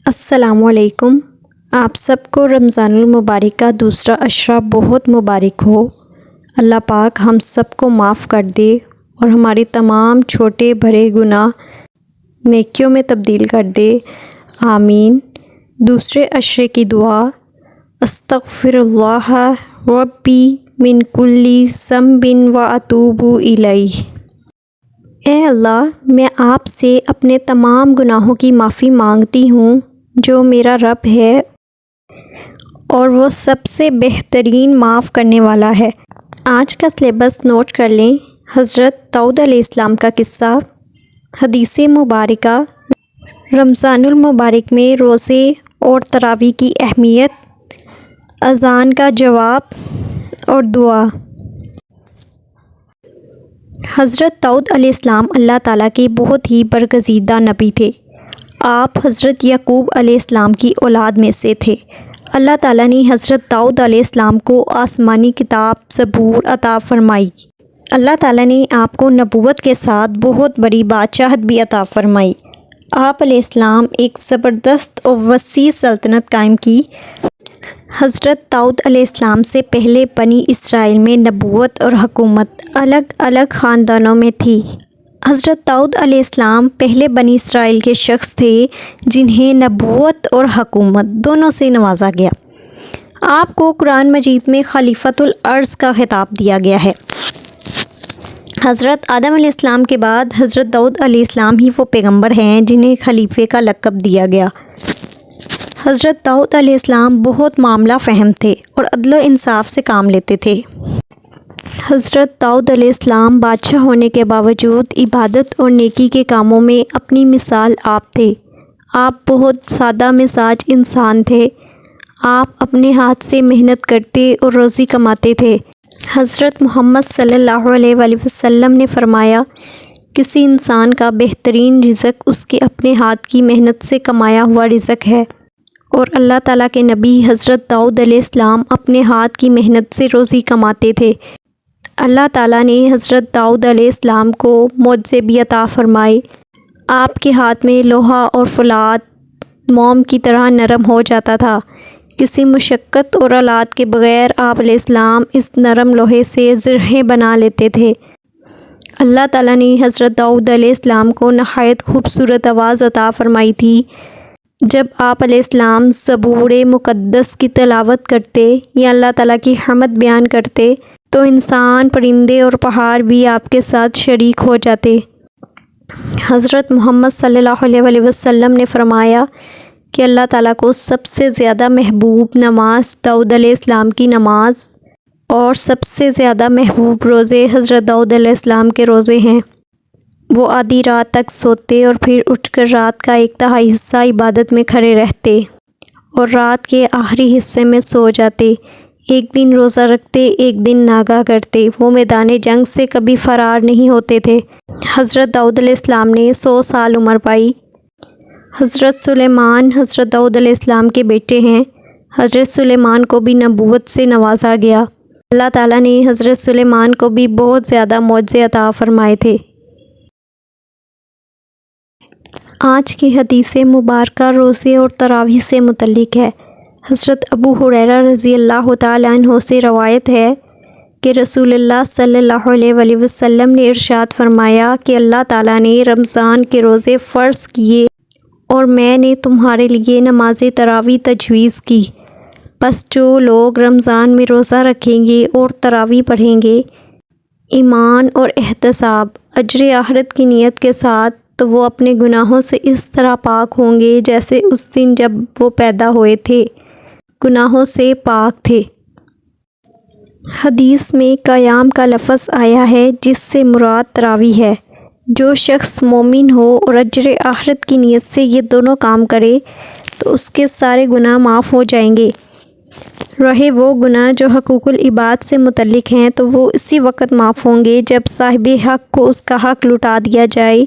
السلام علیکم۔ آپ سب کو رمضان المبارک کا دوسرا عشرہ بہت مبارک ہو۔ اللہ پاک ہم سب کو معاف کر دے اور ہماری تمام چھوٹے بڑے گناہ نیکیوں میں تبدیل کر دے، آمین۔ دوسرے عشرے کی دعا: استغفر اللہ ربی من کل ذنب واتوب الیہ۔ اے اللہ، میں آپ سے اپنے تمام گناہوں کی معافی مانگتی ہوں جو میرا رب ہے اور وہ سب سے بہترین معاف کرنے والا ہے۔ آج کا سلیبس نوٹ کر لیں۔ حضرت داؤد علیہ السلام کا قصہ، حدیث مبارکہ، رمضان المبارک میں روزے اور تراویح کی اہمیت، اذان کا جواب اور دعا۔ حضرت داؤد علیہ السلام اللہ تعالیٰ کے بہت ہی برگزیدہ نبی تھے۔ آپ حضرت یعقوب علیہ السلام کی اولاد میں سے تھے۔ اللہ تعالیٰ نے حضرت داؤد علیہ السلام کو آسمانی کتاب زبور عطا فرمائی۔ اللہ تعالیٰ نے آپ کو نبوت کے ساتھ بہت بڑی بادشاہت بھی عطا فرمائی۔ آپ علیہ السلام ایک زبردست اور وسیع سلطنت قائم کی۔ حضرت داؤد علیہ السلام سے پہلے بنی اسرائیل میں نبوت اور حکومت الگ الگ خاندانوں میں تھی۔ حضرت داؤد علیہ السلام پہلے بنی اسرائیل کے شخص تھے جنہیں نبوت اور حکومت دونوں سے نوازا گیا۔ آپ کو قرآن مجید میں خلیفۃ الارض کا خطاب دیا گیا ہے۔ حضرت آدم علیہ السلام کے بعد حضرت داؤد علیہ السلام ہی وہ پیغمبر ہیں جنہیں خلیفے کا لقب دیا گیا۔ حضرت داؤد علیہ السلام بہت معاملہ فہم تھے اور عدل و انصاف سے کام لیتے تھے۔ حضرت داؤد علیہ السلام بادشاہ ہونے کے باوجود عبادت اور نیکی کے کاموں میں اپنی مثال آپ تھے۔ آپ بہت سادہ مزاج انسان تھے۔ آپ اپنے ہاتھ سے محنت کرتے اور روزی کماتے تھے۔ حضرت محمد صلی اللہ علیہ وآلہ وسلم نے فرمایا، کسی انسان کا بہترین رزق اس کے اپنے ہاتھ کی محنت سے کمایا ہوا رزق ہے، اور اللہ تعالیٰ کے نبی حضرت داؤد علیہ السلام اپنے ہاتھ کی محنت سے روزی کماتے تھے۔ اللہ تعالیٰ نے حضرت داؤد علیہ السلام کو معجزے بھی عطا فرمائے۔ آپ کے ہاتھ میں لوہا اور فولاد موم کی طرح نرم ہو جاتا تھا۔ کسی مشقت اور آلات کے بغیر آپ علیہ السلام اس نرم لوہے سے زرہیں بنا لیتے تھے۔ اللہ تعالیٰ نے حضرت داؤد علیہ السلام کو نہایت خوبصورت آواز عطا فرمائی تھی۔ جب آپ علیہ السلام زبور مقدس کی تلاوت کرتے یا اللہ تعالیٰ کی حمد بیان کرتے تو انسان، پرندے اور پہاڑ بھی آپ کے ساتھ شریک ہو جاتے۔ حضرت محمد صلی اللہ علیہ وآلہ وسلم نے فرمایا کہ اللہ تعالیٰ کو سب سے زیادہ محبوب نماز داؤد علیہ السلام کی نماز اور سب سے زیادہ محبوب روزے حضرت داؤد علیہ السلام کے روزے ہیں۔ وہ آدھی رات تک سوتے اور پھر اٹھ کر رات کا ایک تہائی حصہ عبادت میں کھڑے رہتے اور رات کے آخری حصے میں سو جاتے۔ ایک دن روزہ رکھتے، ایک دن ناگا کرتے۔ وہ میدان جنگ سے کبھی فرار نہیں ہوتے تھے۔ حضرت داؤد علیہ السلام نے 100 سال عمر پائی۔ حضرت سلیمان حضرت داؤد علیہ السلام کے بیٹے ہیں۔ حضرت سلیمان کو بھی نبوت سے نوازا گیا۔ اللہ تعالیٰ نے حضرت سلیمان کو بھی بہت زیادہ معجزے عطا فرمائے تھے۔ آج کی حدیث مبارکہ روزے اور تراویح سے متعلق ہے۔ حضرت ابو ہریرہ رضی اللہ تعالیٰ عنہ سے روایت ہے کہ رسول اللہ صلی اللہ علیہ وآلہ وسلم نے ارشاد فرمایا کہ اللہ تعالیٰ نے رمضان کے روزے فرض کیے اور میں نے تمہارے لیے نماز تراویح تجویز کی۔ پس جو لوگ رمضان میں روزہ رکھیں گے اور تراویح پڑھیں گے ایمان اور احتساب، اجر آخرت کی نیت کے ساتھ، تو وہ اپنے گناہوں سے اس طرح پاک ہوں گے جیسے اس دن جب وہ پیدا ہوئے تھے، گناہوں سے پاک تھے۔ حدیث میں قیام کا لفظ آیا ہے جس سے مراد تراویح ہے۔ جو شخص مومن ہو اور اجر آخرت کی نیت سے یہ دونوں کام کرے تو اس کے سارے گناہ معاف ہو جائیں گے۔ رہے وہ گناہ جو حقوق العباد سے متعلق ہیں تو وہ اسی وقت معاف ہوں گے جب صاحب حق کو اس کا حق لوٹا دیا جائے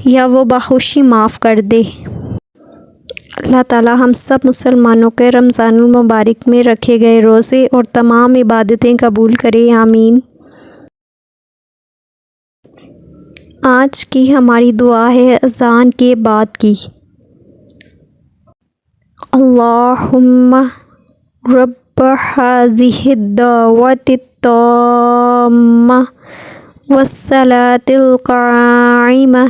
یا وہ بخوشی معاف کر دے۔ اللہ تعالی ہم سب مسلمانوں کے رمضان المبارک میں رکھے گئے روزے اور تمام عبادتیں قبول کرے، آمین۔ آج کی ہماری دعا ہے اذان کے بعد کی۔ اللہم رب هذه الدعوة التامة والصلاة القائمة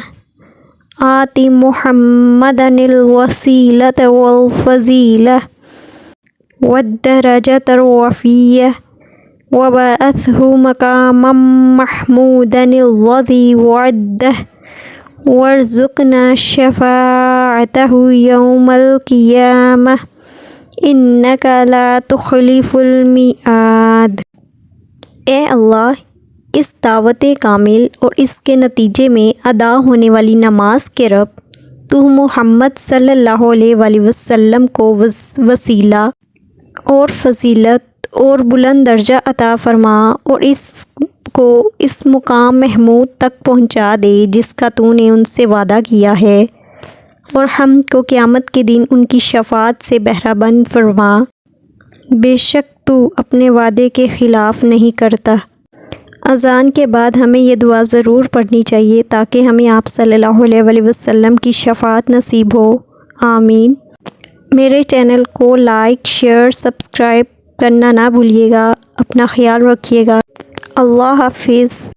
آت محمدا الوسيلة والفضيلة والدرجة الرفيعة وبعثه مقاما محمودا الذي وعده وارزقنا شفاعته يوم القيامة إنك لا تخلف الميعاد۔ اے اللہ، اس دعوت کامل اور اس کے نتیجے میں ادا ہونے والی نماز کے رب، تو محمد صلی اللہ علیہ وآلہ وسلم کو وسیلہ اور فضیلت اور بلند درجہ عطا فرما اور اس کو اس مقام محمود تک پہنچا دے جس کا تو نے ان سے وعدہ کیا ہے، اور ہم کو قیامت کے دن ان کی شفاعت سے بہرہ بند فرما، بے شک تو اپنے وعدے کے خلاف نہیں کرتا۔ اذان کے بعد ہمیں یہ دعا ضرور پڑھنی چاہیے تاکہ ہمیں آپ صلی اللہ علیہ وآلہ وسلم کی شفاعت نصیب ہو، آمین۔ میرے چینل کو لائک، شیئر، سبسکرائب کرنا نہ بھولیے گا۔ اپنا خیال رکھیے گا۔ اللہ حافظ۔